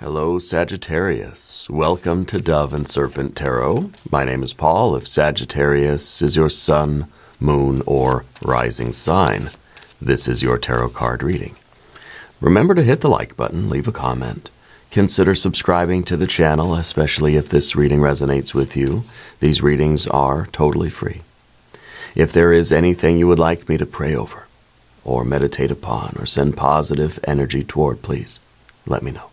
Hello, Sagittarius. Welcome to Dove and Serpent Tarot. My name is Paul. If Sagittarius is your sun, moon, or rising sign, this is your tarot card reading. Remember to hit the like button, leave a comment. Consider subscribing to the channel, especially if this reading resonates with you. These readings are totally free. If there is anything you would like me to pray over, or meditate upon, or send positive energy toward, please let me know.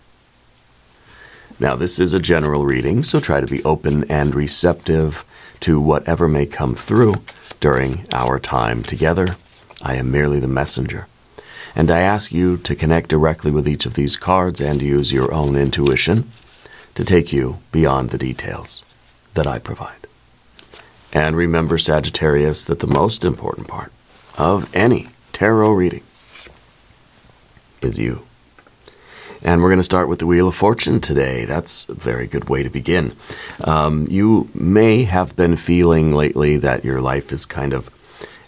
Now, this is a general reading, so try to be open and receptive to whatever may come through during our time together. I am merely the messenger, and I ask you to connect directly with each of these cards and use your own intuition to take you beyond the details that I provide. And remember, Sagittarius, that the most important part of any tarot reading is you. And we're going to start with the Wheel of Fortune today. That's a very good way to begin. You may have been feeling lately that your life is kind of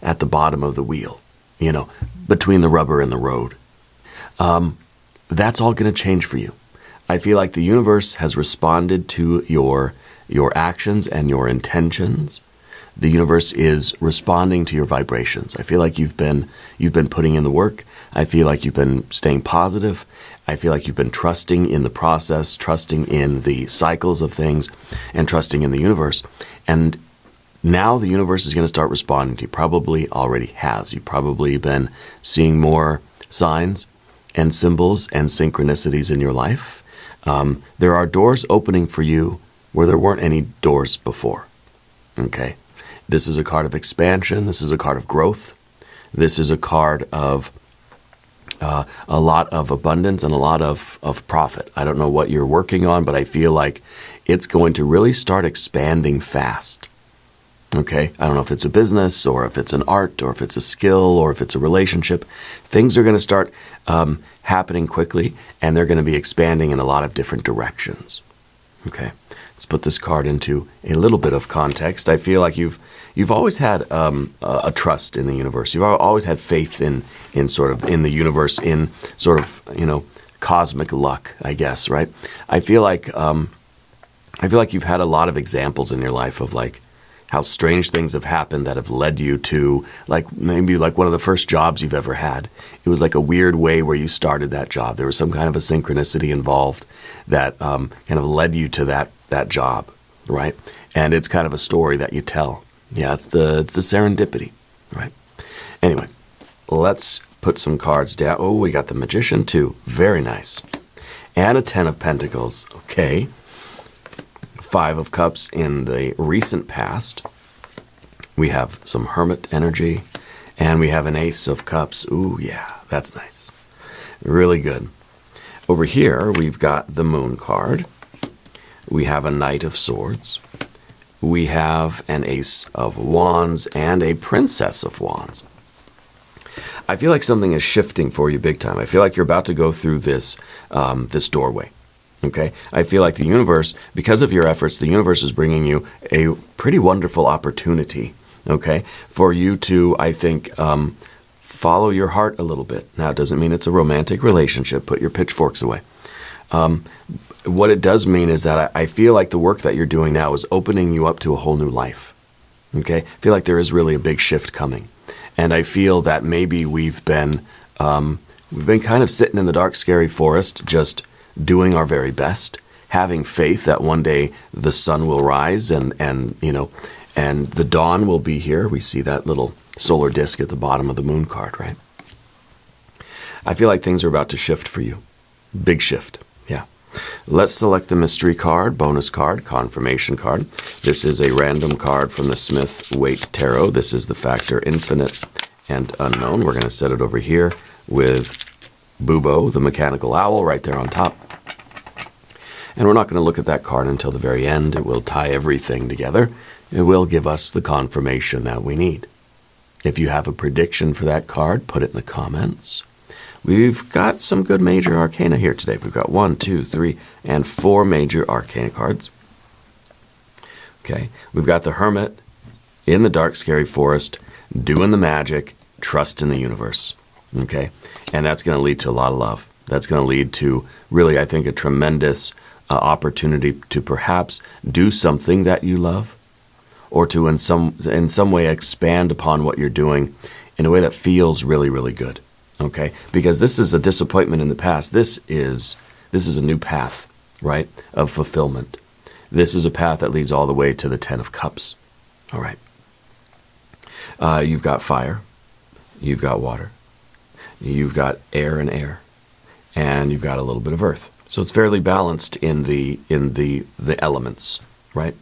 at the bottom of the wheel, you know, between the rubber and the road. That's all going to change for you. I feel like the universe has responded to your actions and your intentions. The universe is responding to your vibrations. I feel like you've been putting in the work. I feel like you've been staying positive. I feel like you've been trusting in the process, trusting in the cycles of things, and trusting in the universe. And now the universe is going to start responding to you. Probably already has. You've probably been seeing more signs and symbols and synchronicities in your life. There are doors opening for you where there weren't any doors before. Okay? This is a card of expansion. This is a card of growth. This is a card of a lot of abundance and a lot of profit. I don't know what you're working on, but I feel like it's going to really start expanding fast. Okay? I don't know if it's a business or if it's an art or if it's a skill or if it's a relationship. Things are going to start happening quickly, and they're going to be expanding in a lot of different directions. Okay? Let's put this card into a little bit of context. I feel like you've always had a trust in the universe. You've always had faith in the universe, in sort of, you know, cosmic luck, I guess, right? I feel like you've had a lot of examples in your life of like how strange things have happened that have led you to like maybe like one of the first jobs you've ever had. It was like a weird way where you started that job. There was some kind of a synchronicity involved that kind of led you to that job, right? And it's kind of a story that you tell. Yeah, it's the serendipity, right? Anyway, let's put some cards down. Oh, we got the Magician too. Very nice. And a 10 of Pentacles. Okay. 5 of Cups in the recent past. We have some Hermit energy. And we have an Ace of Cups. Ooh, yeah, that's nice. Really good. Over here, we've got the Moon card. We have a Knight of Swords. We have an Ace of Wands and a Princess of Wands. I feel like something is shifting for you big time. I feel like you're about to go through this doorway. Okay? I feel like the universe, because of your efforts, the universe is bringing you a pretty wonderful opportunity, okay, for you to, I think, follow your heart a little bit. Now, it doesn't mean it's a romantic relationship. Put your pitchforks away. What it does mean is that I feel like the work that you're doing now is opening you up to a whole new life. Okay? I feel like there is really a big shift coming. And I feel that maybe we've been kind of sitting in the dark, scary forest, just doing our very best, having faith that one day the sun will rise and the dawn will be here. We see that little solar disk at the bottom of the Moon card, right? I feel like things are about to shift for you. Big shift. Yeah. Let's select the mystery card, bonus card, confirmation card. This is a random card from the Smith-Waite Tarot. This is the factor infinite and unknown. We're going to set it over here with Bubo, the mechanical owl, right there on top. And we're not going to look at that card until the very end. It will tie everything together. It will give us the confirmation that we need. If you have a prediction for that card, put it in the comments. We've got some good major arcana here today. We've got 1, 2, 3, and 4 major arcana cards. Okay, we've got the Hermit in the dark, scary forest, doing the magic, trust in the universe. Okay, and that's going to lead to a lot of love. That's going to lead to really, I think, a tremendous opportunity to perhaps do something that you love, or to in some way expand upon what you're doing in a way that feels really, really good. Okay? Because this is a disappointment in the past. This is a new path, right, of fulfillment. This is a path that leads all the way to the Ten of Cups. All right. You've got fire. You've got water. You've got air and air. And you've got a little bit of earth. So it's fairly balanced in the elements, right?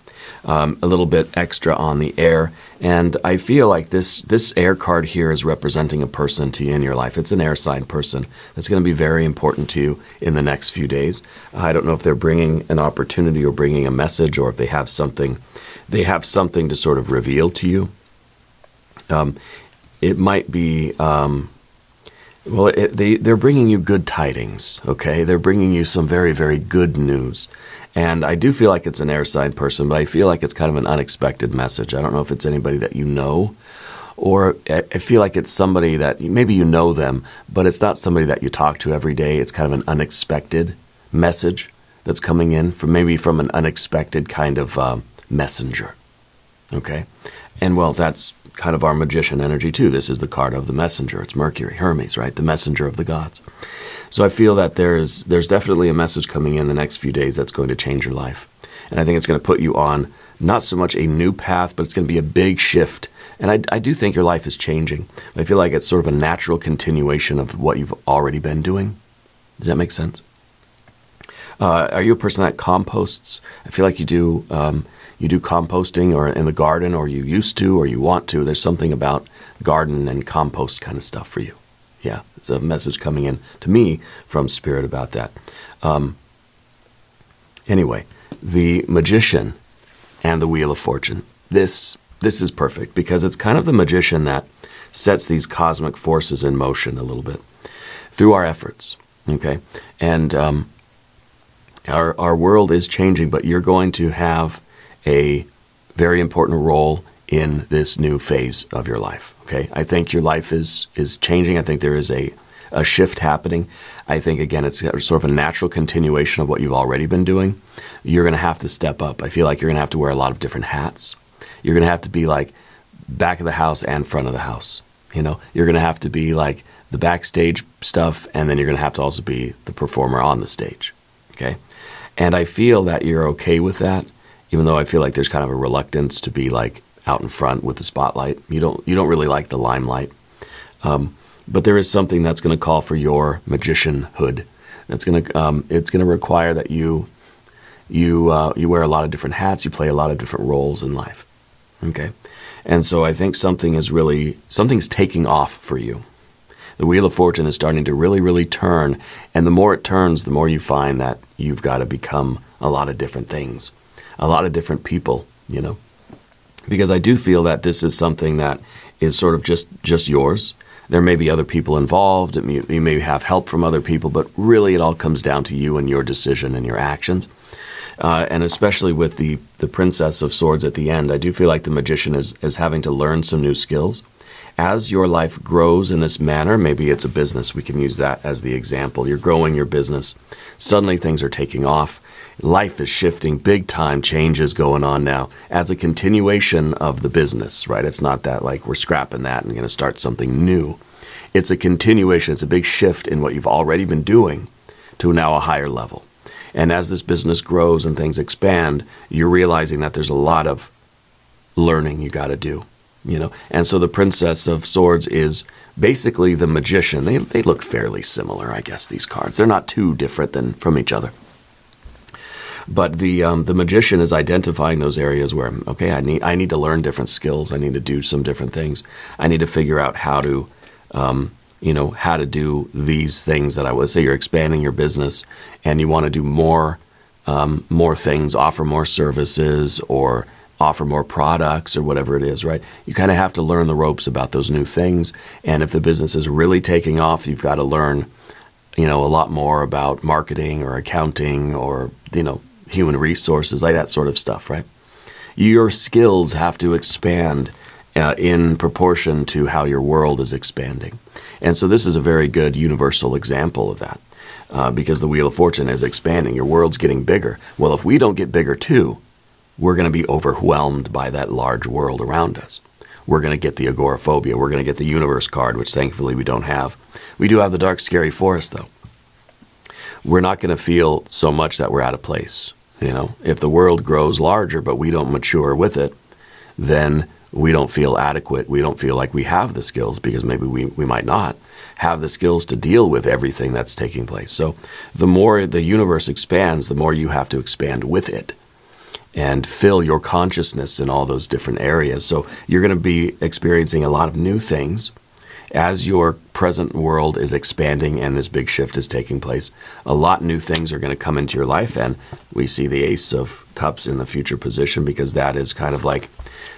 A little bit extra on the air. And I feel like this air card here is representing a person to you in your life. It's an air sign person that's going to be very important to you in the next few days. I don't know if they're bringing an opportunity or bringing a message, or if they have something to sort of reveal to you. It might be, they're bringing you good tidings, okay? They're bringing you some very, very good news. And I do feel like it's an air sign person, but I feel like it's kind of an unexpected message. I don't know if it's anybody that you know, or I feel like it's somebody that maybe you know them, but it's not somebody that you talk to every day. It's kind of an unexpected message that's coming in from an unexpected kind of messenger, okay? And well, that's kind of our magician energy too. This is the card of the messenger. It's Mercury, Hermes, right? The messenger of the gods. So I feel that there's definitely a message coming in the next few days that's going to change your life. And I think it's going to put you on not so much a new path, but it's going to be a big shift. And I do think your life is changing. I feel like it's sort of a natural continuation of what you've already been doing. Does that make sense? Are you a person that composts? I feel like you do composting, or in the garden, or you used to, or you want to. There's something about garden and compost kind of stuff for you. Yeah, it's a message coming in to me from Spirit about that. Anyway, the Magician and the Wheel of Fortune. This is perfect because it's kind of the magician that sets these cosmic forces in motion a little bit through our efforts. Okay, and our world is changing, but you're going to have a very important role in this new phase of your life. Okay, I think your life is changing. I think there is a shift happening. I think, again, it's sort of a natural continuation of what you've already been doing. You're going to have to step up. I feel like you're going to have to wear a lot of different hats. You're going to have to be like back of the house and front of the house. You know, you're going to have to be like the backstage stuff, and then you're going to have to also be the performer on the stage. Okay, and I feel that you're okay with that, even though I feel like there's kind of a reluctance to be like out in front with the spotlight. You don't really like the limelight. But there is something that's going to call for your magicianhood. That's going to it's going to require that you wear a lot of different hats. You play a lot of different roles in life. Okay, and so I think something's taking off for you. The Wheel of Fortune is starting to really, really turn, and the more it turns, the more you find that you've got to become a lot of different things, a lot of different people. You know, because I do feel that this is something that is sort of just yours. There may be other people involved. You may have help from other people, but really it all comes down to you and your decision and your actions. And especially with the Princess of Swords at the end, I do feel like the magician is having to learn some new skills. As your life grows in this manner, maybe it's a business. We can use that as the example. You're growing your business. Suddenly things are taking off. Life is shifting. Big time changes going on now as a continuation of the business, right? It's not that like we're scrapping that and going to start something new. It's a continuation. It's a big shift in what you've already been doing to now a higher level. And as this business grows and things expand, you're realizing that there's a lot of learning you got to do, you know? And so the Princess of Swords is basically the magician. They look fairly similar, I guess, these cards. They're not too different from each other. But the magician is identifying those areas where, okay, I need to learn different skills. I need to do some different things. I need to figure out how to do these things that I would say. You're expanding your business and you want to do more things, offer more services, or offer more products, or whatever it is, right? You kind of have to learn the ropes about those new things. And if the business is really taking off, you've got to learn, a lot more about marketing or accounting or, human resources, like that sort of stuff, right? Your skills have to expand in proportion to how your world is expanding. And so this is a very good universal example of that. because the Wheel of Fortune is expanding. Your world's getting bigger. Well, if we don't get bigger too, we're going to be overwhelmed by that large world around us. We're going to get the agoraphobia. We're going to get the universe card, which thankfully we don't have. We do have the dark, scary forest, though. We're not going to feel so much that we're out of place. You know, if the world grows larger, but we don't mature with it, then we don't feel adequate. We don't feel like we have the skills, because maybe we might not have the skills to deal with everything that's taking place. So the more the universe expands, the more you have to expand with it and fill your consciousness in all those different areas. So you're going to be experiencing a lot of new things as your present world is expanding and this big shift is taking place. A lot of new things are going to come into your life, and we see the Ace of Cups in the future position, because that is kind of like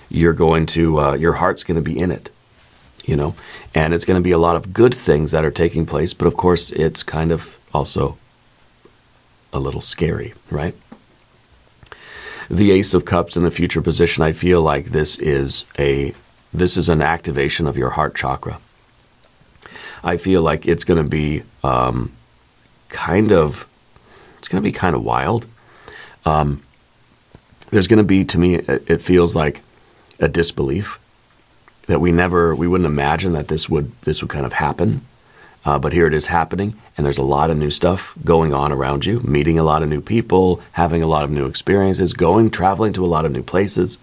you're going to, your heart's going to be in it, you know, and it's going to be a lot of good things that are taking place, but of course it's kind of also a little scary, right? The Ace of Cups in the future position, I feel like this is an activation of your heart chakra. I feel like it's going to be kind of wild. There's going to be, to me, it feels like a disbelief that we wouldn't imagine that this would kind of happen. But here it is happening, and there's a lot of new stuff going on around you, meeting a lot of new people, having a lot of new experiences, traveling to a lot of new places.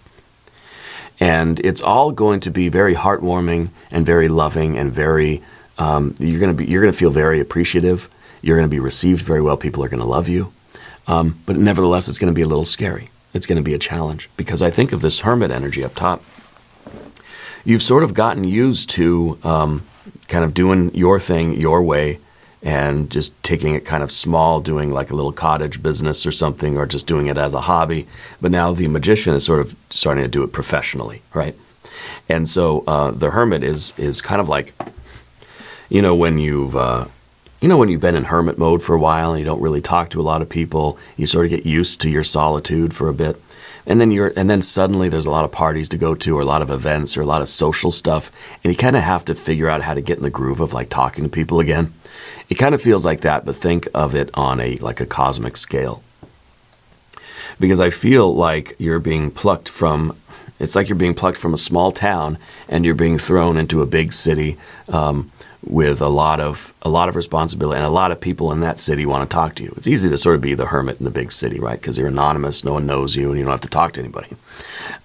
And it's all going to be very heartwarming and very loving and very, you're going to feel very appreciative. You're going to be received very well. People are going to love you. But nevertheless, it's going to be a little scary. It's going to be a challenge, because I think of this Hermit energy up top. You've sort of gotten used to kind of doing your thing your way and just taking it kind of small, doing like a little cottage business or something, or just doing it as a hobby. But now the Magician is sort of starting to do it professionally, right? And so the Hermit is kind of like, when you've been in hermit mode for a while and you don't really talk to a lot of people, you sort of get used to your solitude for a bit. And then suddenly there's a lot of parties to go to, or a lot of events, or a lot of social stuff, and you kind of have to figure out how to get in the groove of like talking to people again. It kind of feels like that, but think of it on a cosmic scale. Because I feel like you're being plucked from a small town and you're being thrown into a big city with a lot of responsibility, and a lot of people in that city want to talk to you. It's easy to sort of be the hermit in the big city, right? Because you're anonymous, no one knows you, and you don't have to talk to anybody.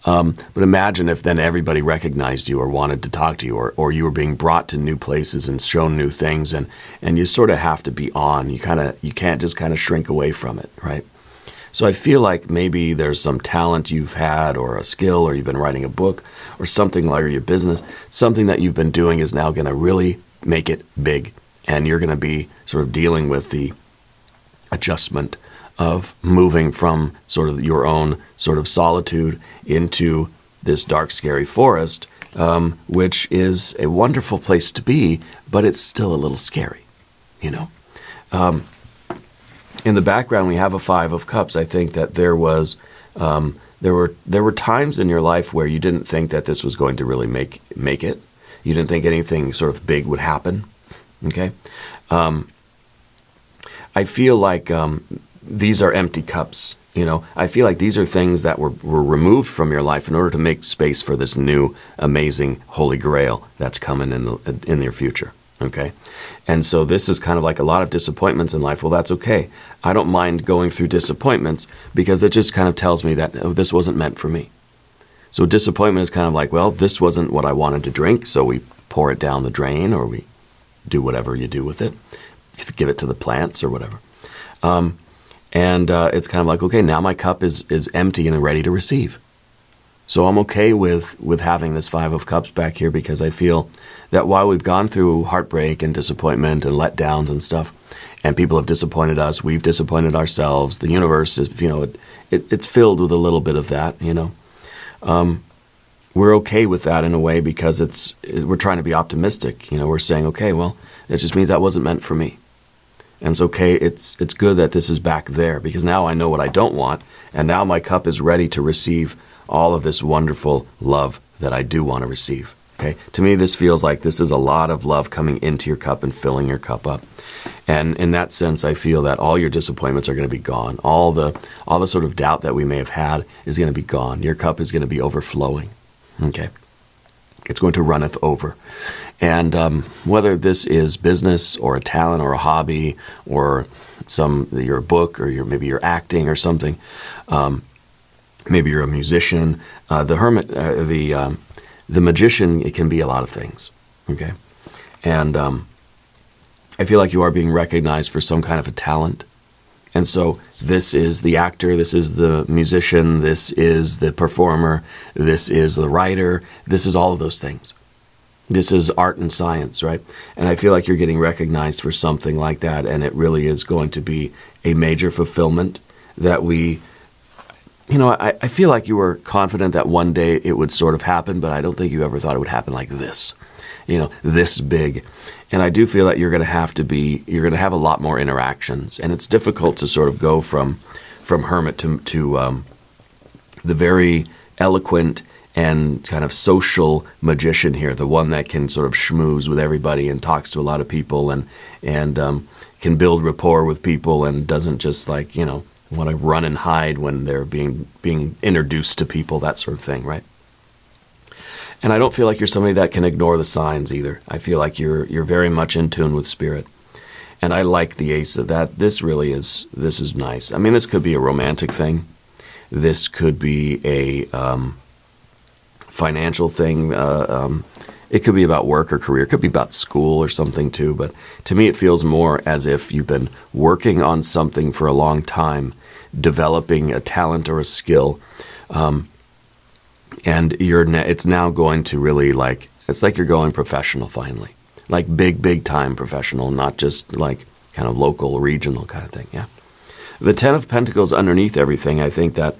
But imagine if then everybody recognized you or wanted to talk to you, or you were being brought to new places and shown new things, and you sort of have to be on. You can't just kind of shrink away from it, right? So I feel like maybe there's some talent you've had, or a skill, or you've been writing a book, or something like your business, something that you've been doing is now going to really make it big, and you're going to be sort of dealing with the adjustment of moving from sort of your own sort of solitude into this dark, scary forest, which is a wonderful place to be, but it's still a little scary, In the background, we have a Five of Cups. I think that there were times in your life where you didn't think that this was going to really make it. You didn't think anything sort of big would happen, okay? I feel like these are empty cups, I feel like these are things that were removed from your life in order to make space for this new, amazing Holy Grail that's coming in your future, okay? And so this is kind of like a lot of disappointments in life. Well, that's okay. I don't mind going through disappointments, because it just kind of tells me that, this wasn't meant for me. So disappointment is kind of like, well, this wasn't what I wanted to drink, so we pour it down the drain, or we do whatever you do with it, give it to the plants or whatever. It's kind of like, okay, now my cup is empty and ready to receive. So I'm okay with having this Five of Cups back here, because I feel that while we've gone through heartbreak and disappointment and letdowns and stuff, and people have disappointed us, we've disappointed ourselves, the universe is, it's filled with a little bit of that, we're okay with that in a way, because we're trying to be optimistic. We're saying, okay, well, it just means that wasn't meant for me. And it's okay. It's good that this is back there, because now I know what I don't want, and now my cup is ready to receive all of this wonderful love that I do want to receive. Okay, to me, this feels like this is a lot of love coming into your cup and filling your cup up. And in that sense, I feel that all your disappointments are going to be gone. All the sort of doubt that we may have had is going to be gone. Your cup is going to be overflowing. Okay, it's going to runneth over. And whether this is business or a talent or a hobby or your book or maybe you're acting or something, maybe you're a musician, the hermit, the magician, it can be a lot of things. Okay, and I feel like you are being recognized for some kind of a talent. And so this is the actor, this is the musician, this is the performer, this is the writer, this is all of those things. This is art and science, right? And I feel like you're getting recognized for something like that, and it really is going to be a major fulfillment that I feel like you were confident that one day it would sort of happen, but I don't think you ever thought it would happen like this, this big. And I do feel that you're going to have a lot more interactions, and it's difficult to sort of go from hermit to the very eloquent and kind of social magician here, the one that can sort of schmooze with everybody and talks to a lot of people and can build rapport with people and doesn't just want to run and hide when they're being introduced to people, that sort of thing, right? And I don't feel like you're somebody that can ignore the signs either. I feel like you're very much in tune with spirit. And I like the ace of that. This is nice. I mean, this could be a romantic thing. This could be a financial thing. It could be about work or career. It could be about school or something too. But to me, it feels more as if you've been working on something for a long time, developing a talent or a skill. And it's now going to really it's like you're going professional finally. Like big time professional, not just like kind of local, regional kind of thing, yeah. The Ten of Pentacles underneath everything, I think that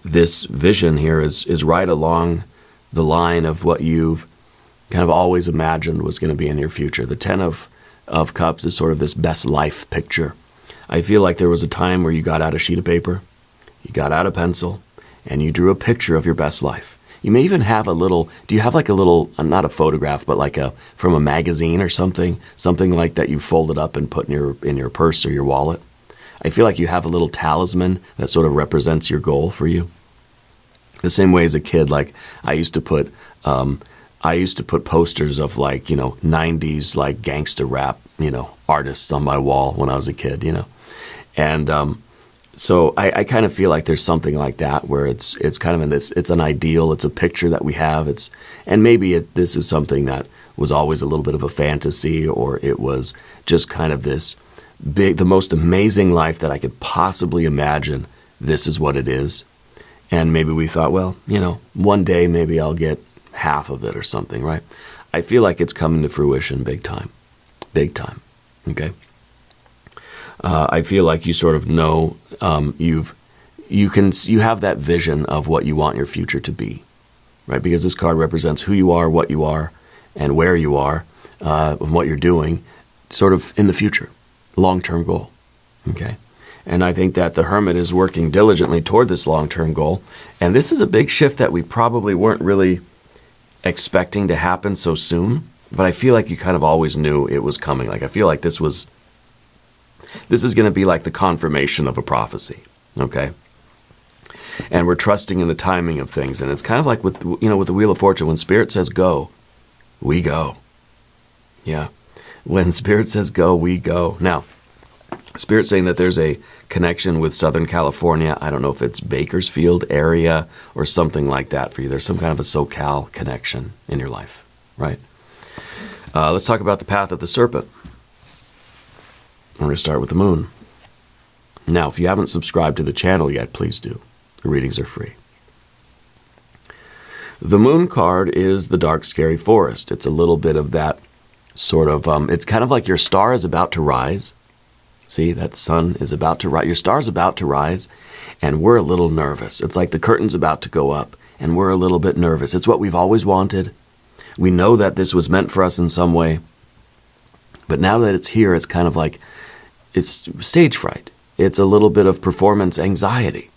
this vision here is right along the line of what you've kind of always imagined was going to be in your future. The Ten of Cups is sort of this best life picture. I feel like there was a time where you got out a sheet of paper, you got out a pencil, and you drew a picture of your best life. You may even have do you have like a little, not a photograph, but like from a magazine or something like that you folded up and put in your purse or your wallet? I feel like you have a little talisman that sort of represents your goal for you. The same way as a kid, like I used to put posters of 90s like gangster rap, artists on my wall when I was a kid, And so I kind of feel like there's something like that where it's kind of it's an ideal, it's a picture that we have, and maybe this is something that was always a little bit of a fantasy, or it was just kind of this the most amazing life that I could possibly imagine. This is what it is. And maybe we thought, well, one day maybe I'll get half of it or something, right? I feel like it's coming to fruition big time, okay? I feel like you sort of know you have that vision of what you want your future to be, right? Because this card represents who you are, what you are, and where you are, and what you're doing, sort of in the future, long-term goal, okay? And I think that the Hermit is working diligently toward this long-term goal, and this is a big shift that we probably weren't really expecting to happen so soon, but I feel like you kind of always knew it was coming. Like I feel like this is going to be like the confirmation of a prophecy, okay? And we're trusting in the timing of things. And it's kind of like with the Wheel of Fortune, when Spirit says go, we go. Yeah. When Spirit says go, we go. Now, Spirit's saying that there's a connection with Southern California. I don't know if it's Bakersfield area or something like that for you. There's some kind of a SoCal connection in your life, right? Let's talk about the path of the serpent. We're going to start with the moon. Now, if you haven't subscribed to the channel yet, please do. The readings are free. The moon card is the dark, scary forest. It's a little bit of that sort of, it's kind of like your star is about to rise. See, that sun is about to rise. Your star's about to rise, and we're a little nervous. It's like the curtain's about to go up, and we're a little bit nervous. It's what we've always wanted. We know that this was meant for us in some way. But now that it's here, it's kind of like, it's stage fright. It's a little bit of performance anxiety.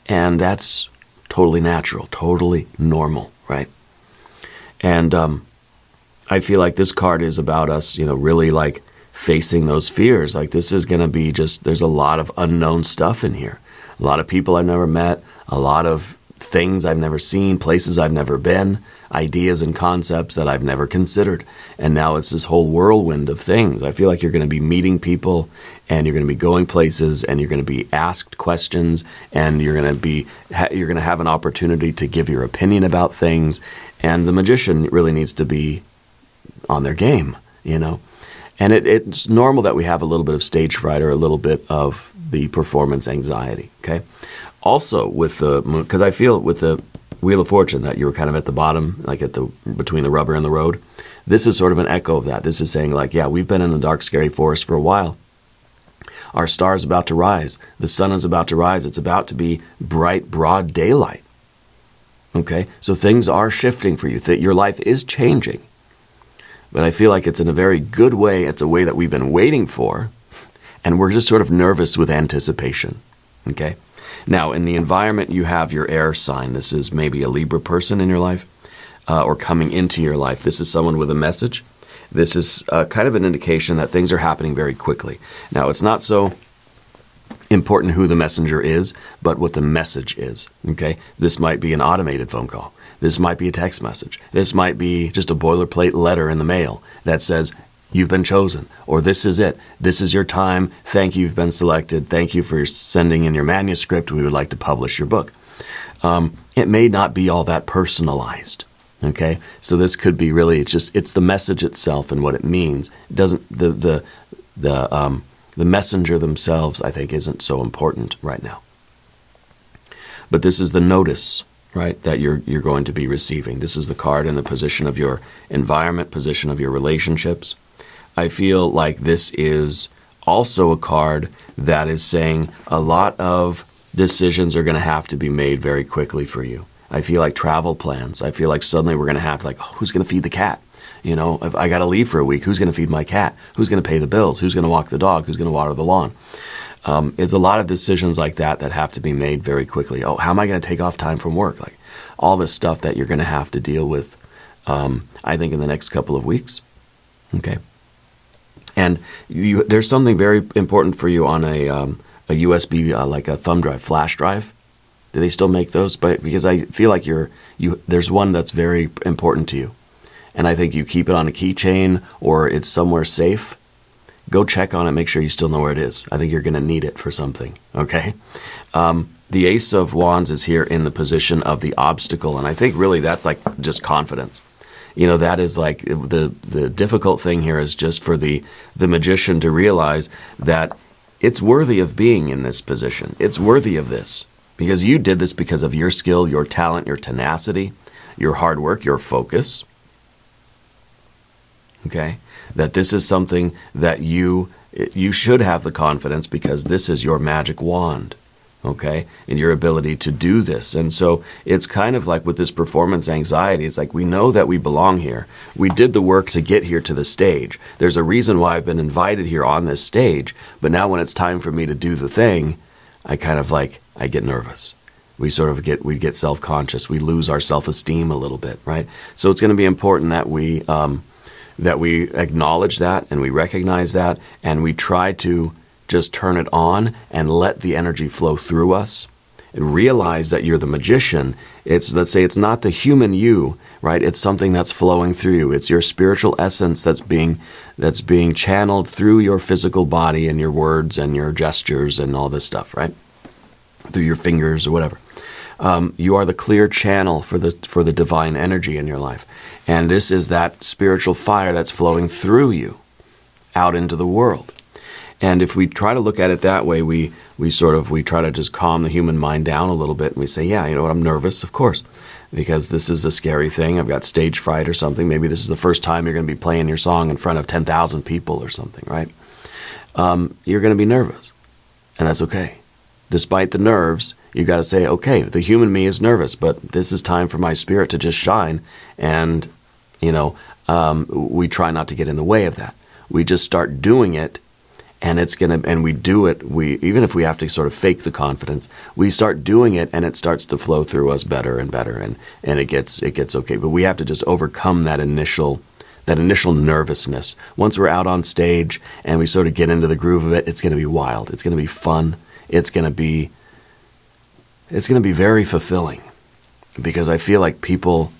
And that's totally natural, totally normal, right? And I feel like this card is about us, really like facing those fears. Like this is going to be there's a lot of unknown stuff in here. A lot of people I've never met, a lot of things I've never seen, places I've never been, ideas and concepts that I've never considered. And now it's this whole whirlwind of things. I feel like you're going to be meeting people, and you're going to be going places, and you're going to be asked questions, and you're going to have an opportunity to give your opinion about things. And the magician really needs to be on their game, And it's normal that we have a little bit of stage fright or a little bit of the performance anxiety, okay? Also with the moon, because I feel with the Wheel of Fortune that you were kind of at the bottom, like between the rubber and the road. This is sort of an echo of that. This is saying like, yeah, we've been in the dark, scary forest for a while. Our star is about to rise. The sun is about to rise. It's about to be bright, broad daylight. Okay? So things are shifting for you. Your life is changing. But I feel like it's in a very good way. It's a way that we've been waiting for. And we're just sort of nervous with anticipation. Okay? Now, in the environment, you have your air sign. This is maybe a Libra person in your life or coming into your life. This is someone with a message. This is kind of an indication that things are happening very quickly. Now, it's not so important who the messenger is, but what the message is. Okay? This might be an automated phone call. This might be a text message. This might be just a boilerplate letter in the mail that says, you've been chosen, or this is it. This is your time. Thank you, you've been selected. Thank you for sending in your manuscript. We would like to publish your book. It may not be all that personalized. Okay, so this could be really it's the message itself and what it means. It doesn't the messenger themselves, I think, isn't so important right now. But this is the notice, right, that you're going to be receiving. This is the card in the position of your environment, position of your relationships. I feel like this is also a card that is saying a lot of decisions are going to have to be made very quickly for you. I feel like travel plans. I feel like suddenly we're going to have to who's going to feed the cat? If I got to leave for a week, who's going to feed my cat? Who's going to pay the bills? Who's going to walk the dog? Who's going to water the lawn? It's a lot of decisions like that have to be made very quickly. Oh, how am I going to take off time from work? Like all this stuff that you're going to have to deal with, I think, in the next couple of weeks. Okay. And there's something very important for you on a USB, like a thumb drive, flash drive. Do they still make those? But because I feel like there's one that's very important to you. And I think you keep it on a keychain or it's somewhere safe. Go check on it, make sure you still know where it is. I think you're going to need it for something, okay? The Ace of Wands is here in the position of the obstacle, and I think really that's like just confidence. That is like the difficult thing here is just for the magician to realize that it's worthy of being in this position. It's worthy of this because you did this because of your skill, your talent, your tenacity, your hard work, your focus. Okay? That this is something that you should have the confidence because this is your magic wand. Okay, and your ability to do this. And so it's kind of like with this performance anxiety, it's like we know that we belong here. We did the work to get here to the stage. There's a reason why I've been invited here on this stage, but now when it's time for me to do the thing, I get nervous. We get self-conscious. We lose our self-esteem a little bit, right? So it's going to be important that we acknowledge that and we recognize that and we try to just turn it on and let the energy flow through us and realize that you're the magician. Let's say it's not the human you, right? It's something that's flowing through you. It's your spiritual essence that's being channeled through your physical body and your words and your gestures and all this stuff, right? Through your fingers or whatever. You are the clear channel for the divine energy in your life. And this is that spiritual fire that's flowing through you out into the world. And if we try to look at it that way, we try to just calm the human mind down a little bit. And we say, yeah, you know what, I'm nervous, of course, because this is a scary thing. I've got stage fright or something. Maybe this is the first time you're going to be playing your song in front of 10,000 people or something, right? You're going to be nervous, and that's okay. Despite the nerves, you got to say, okay, the human me is nervous, but this is time for my spirit to just shine. And, we try not to get in the way of that. We just start doing it. and we do it. Even if we have to sort of fake the confidence, we start doing it, and it starts to flow through us better and better, and it gets okay. But we have to just overcome that initial nervousness. Once we're out on stage and we sort of get into the groove of it, it's going to be wild. It's going to be fun. It's going to be very fulfilling, because I feel like people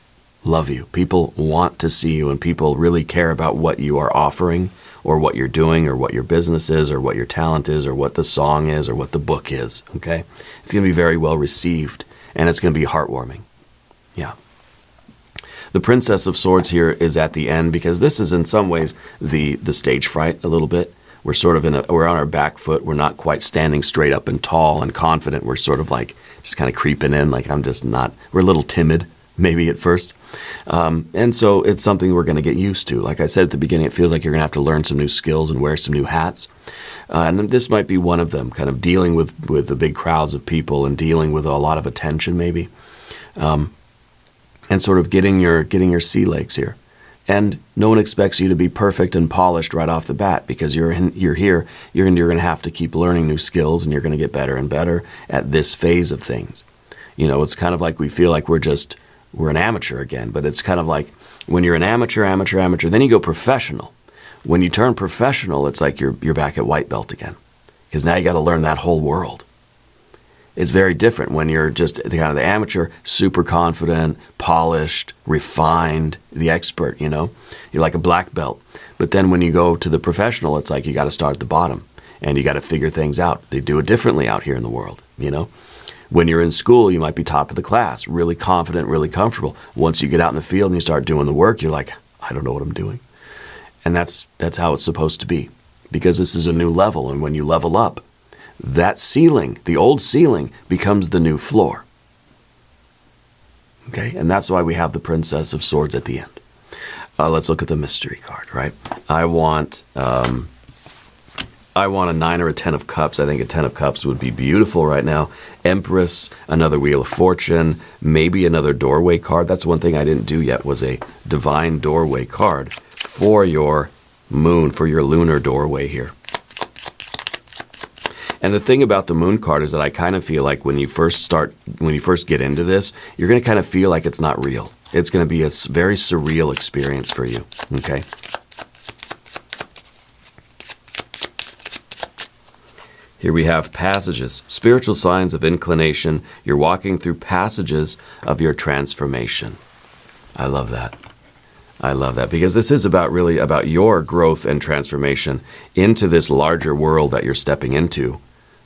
love you. People want to see you, and people really care about what you are offering, or what you're doing, or what your business is, or what your talent is, or what the song is, or what the book is, okay? It's going to be very well received, and it's going to be heartwarming. Yeah. The Princess of Swords here is at the end, because this is in some ways the stage fright a little bit. We're sort of we're on our back foot. We're not quite standing straight up and tall and confident. We're sort of like just kind of creeping in, like we're a little timid maybe at first. And so it's something we're going to get used to. Like I said at the beginning, it feels like you're going to have to learn some new skills and wear some new hats. And this might be one of them, kind of dealing with the big crowds of people and dealing with a lot of attention maybe. And sort of getting your sea legs here. And no one expects you to be perfect and polished right off the bat, because you're here. You're going to have to keep learning new skills, and you're going to get better and better at this phase of things. You know, it's kind of like we feel like we're an amateur again, but it's kind of like when you're an amateur, then you go professional. When you turn professional, it's like you're back at white belt again, because now you got to learn that whole world. It's very different when you're just the amateur, super confident, polished, refined, the expert, you know. You're like a black belt. But then when you go to the professional, it's like you got to start at the bottom, and you got to figure things out. They do it differently out here in the world, you know. When you're in school, you might be top of the class, really confident, really comfortable. Once you get out in the field and you start doing the work, you're like, I don't know what I'm doing. And that's how it's supposed to be, because this is a new level, and when you level up, that ceiling, the old ceiling, becomes the new floor. Okay, and that's why we have the Princess of Swords at the end. Let's look at the mystery card, right? I want a 9 or a 10 of Cups. I think a 10 of Cups would be beautiful right now. Empress, another Wheel of Fortune, maybe another doorway card. That's one thing I didn't do yet, was a divine doorway card for your moon, for your lunar doorway here. And the thing about the moon card is that I kind of feel like when you first get into this, you're going to kind of feel like it's not real. It's going to be a very surreal experience for you, okay? Here we have passages, spiritual signs of inclination. You're walking through passages of your transformation. I love that. I love that, because this is really about your growth and transformation into this larger world that you're stepping into.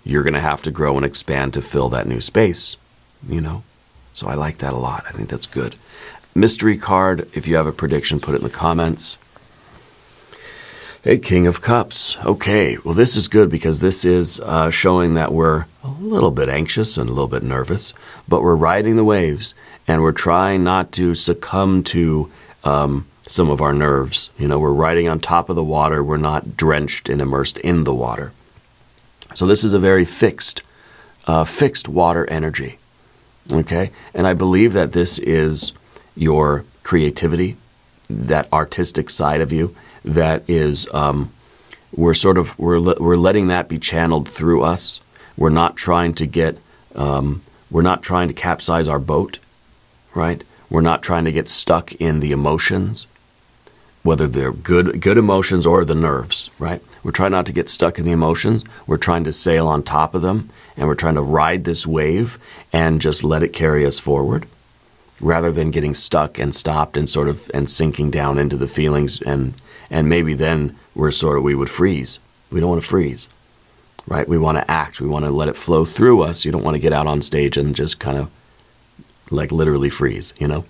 You're going to have to grow and expand to fill that new space, you know? So I like that a lot. I think that's good. Mystery card, if you have a prediction, put it in the comments. A King of Cups. Okay, well, this is good, because this is showing that we're a little bit anxious and a little bit nervous, but we're riding the waves, and we're trying not to succumb to some of our nerves. You know, we're riding on top of the water. We're not drenched and immersed in the water. So this is a very fixed water energy, okay? And I believe that this is your creativity, that artistic side of you, that is, we're letting that be channeled through us. We're not trying to capsize our boat, right? We're not trying to get stuck in the emotions, whether they're good emotions or the nerves, right? We're trying not to get stuck in the emotions. We're trying to sail on top of them, and we're trying to ride this wave and just let it carry us forward, rather than getting stuck and stopped and and sinking down into the feelings, and maybe then we would freeze. We don't want to freeze, right? We want to act. We want to let it flow through us. You don't want to get out on stage and just kind of like literally freeze, you know?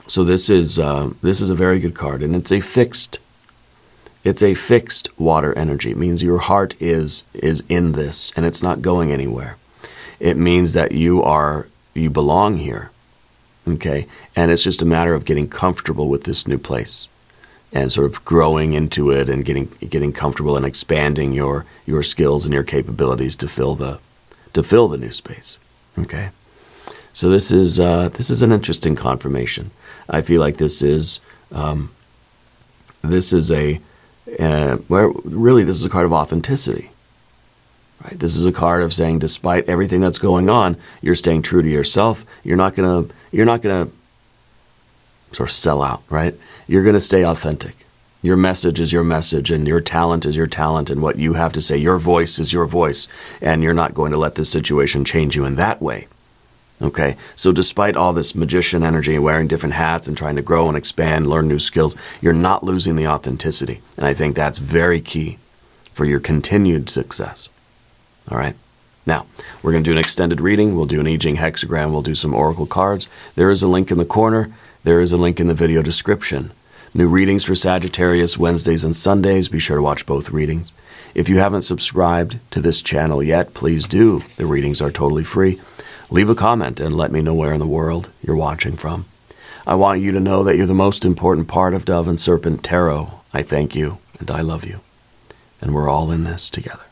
So this is a very good card, and it's a fixed water energy. It means your heart is in this, and it's not going anywhere. It means that you belong here, okay? And it's just a matter of getting comfortable with this new place, and sort of growing into it, and getting comfortable and expanding your skills and your capabilities to fill the new space, okay? So this is an interesting confirmation. I feel like this is where really this is a card of authenticity. Right? This is a card of saying, despite everything that's going on, you're staying true to yourself. You're not gonna sort of sell out, right? You're gonna stay authentic. Your message is your message, and your talent is your talent, and what you have to say, your voice is your voice, and you're not going to let this situation change you in that way. Okay? So despite all this magician energy, wearing different hats and trying to grow and expand, learn new skills, you're not losing the authenticity. And I think that's very key for your continued success. All right? Now, we're going to do an extended reading. We'll do an I Ching hexagram. We'll do some oracle cards. There is a link in the corner. There is a link in the video description. New readings for Sagittarius Wednesdays and Sundays. Be sure to watch both readings. If you haven't subscribed to this channel yet, please do. The readings are totally free. Leave a comment and let me know where in the world you're watching from. I want you to know that you're the most important part of Dove and Serpent Tarot. I thank you and I love you. And we're all in this together.